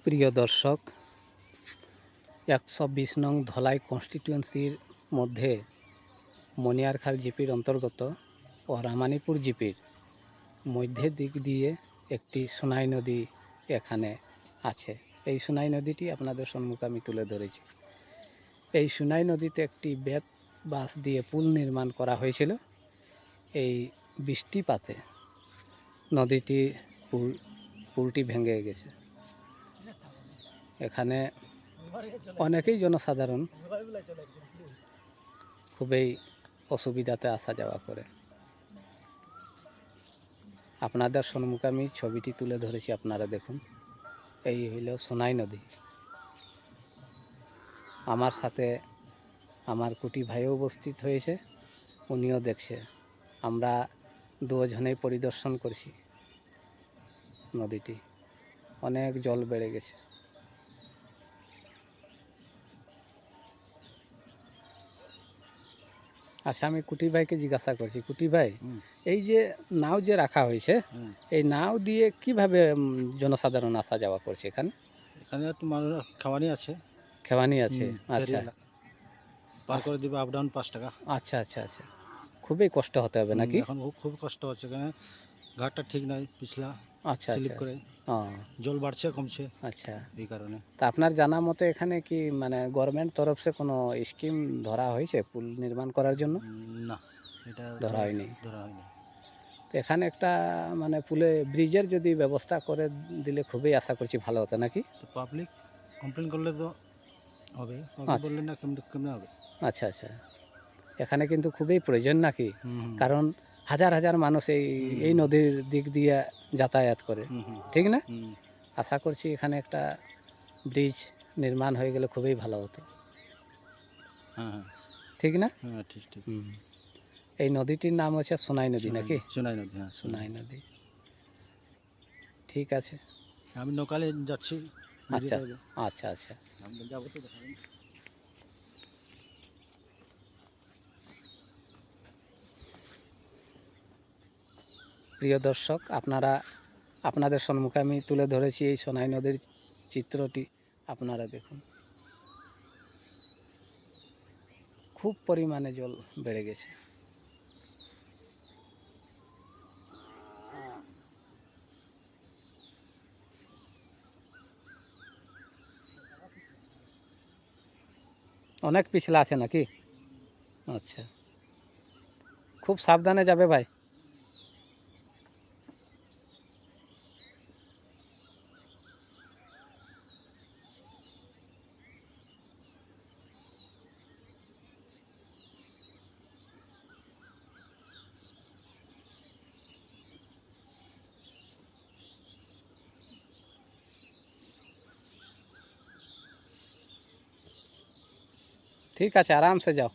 প্রিয় দর্শক, ১২০ নং ধলাই কনস্টিটিউয়েন্সির মধ্যে মনিয়ারখাল জিপির অন্তর্গত ও রামানীপুর জিপির মধ্যে দিক দিয়ে একটি সোনাই নদী এখানে আছে। এই সোনাই নদীটি আপনাদের সম্মুখে আমি তুলে ধরেছি। এই সোনাই নদীতে একটি বেত বাঁশ দিয়ে পুল নির্মাণ করা হয়েছিল। এই বৃষ্টিপাতে নদীটি পুলটি ভেঙে গেছে। এখানে অনেকেই জনসাধারণ খুবই অসুবিধাতে আসা যাওয়া করে। আপনাদের সম্মুখে আমি ছবিটি তুলে ধরেছি, আপনারা দেখুন। এই হইল সোনাই নদী। আমার সাথে আমার কুটি ভাইও উপস্থিত হয়েছে, উনিও দেখছে। আমরা দুজনেই পরিদর্শন করছি নদীটি। অনেক জল বেড়ে গেছে। আচ্ছা, আমি কুটি ভাইকে জিজ্ঞাসা করছি, কুটি ভাই, এই যে নাও যে রাখা হয়েছে, এই নাও দিয়ে কিভাবে জনসাধারণ আসা যাওয়া করছে এখানে? এখানে একটু মানুষ খাওয়ানি আছে। খেওয়ানি আছে, আচ্ছা। পার করে দিবে আপ ডাউন 5 টাকা। আচ্ছা আচ্ছা আচ্ছা, খুবই কষ্ট হতে হবে নাকি? এখন খুব কষ্ট হচ্ছে, এখানে ঘাটটা ঠিক নাই, পিছলা আচ্ছা স্লিপ আচ্ছা, করে ও জল বাড়ছে কমছে আচ্ছা। এই কারণে। তা আপনার জানা মতে এখানে কি মানে গভর্নমেন্ট তরফ সে কোনো স্কিম ধরা হয়েছে পুল নির্মাণ করার জন্য? না, এটা ধরা হয়নি। ধরা হয়নি। তো এখানে একটা মানে পুলে ব্রিজের যদি ব্যবস্থা করে দিলে খুবই আশা করছি ভালো হতো নাকি? তো পাবলিক কমপ্লেন করলে তো হবে, আচ্ছা বললে না কেমনে হবে। আচ্ছা আচ্ছা, এখানে কিন্তু খুবই প্রয়োজন নাকি? কারণ হাজার হাজার মানুষ এই নদীর দিক দিয়ে যাতায়াত করে, ঠিক না? আশা করছি এখানে একটা ব্রিজ নির্মাণ হয়ে গেলে খুবই ভালো হতো, হ্যাঁ ঠিক না? হ্যাঁ, ঠিক ঠিক। এই নদীটির নাম হচ্ছে সোনাই নদী নাকি? সোনাই নদী, হ্যাঁ সোনাই নদী, ঠিক আছে। আমি নৌকালে যাচ্ছি। আচ্ছা আচ্ছা আচ্ছা, আমি যাবো তো দেখাবেন। প্রিয় দর্শক, আপনাদের সম্মুখে আমি তুলে ধরেছি এই সোনাই নদীর চিত্রটি। আপনারা দেখুন, খুব পরিমাণে জল বেড়ে গেছে। অনেক পিছলা আছে নাকি? আচ্ছা, খুব সাবধানে যাবে ভাই। ঠিক আছে, আরাম से যাও।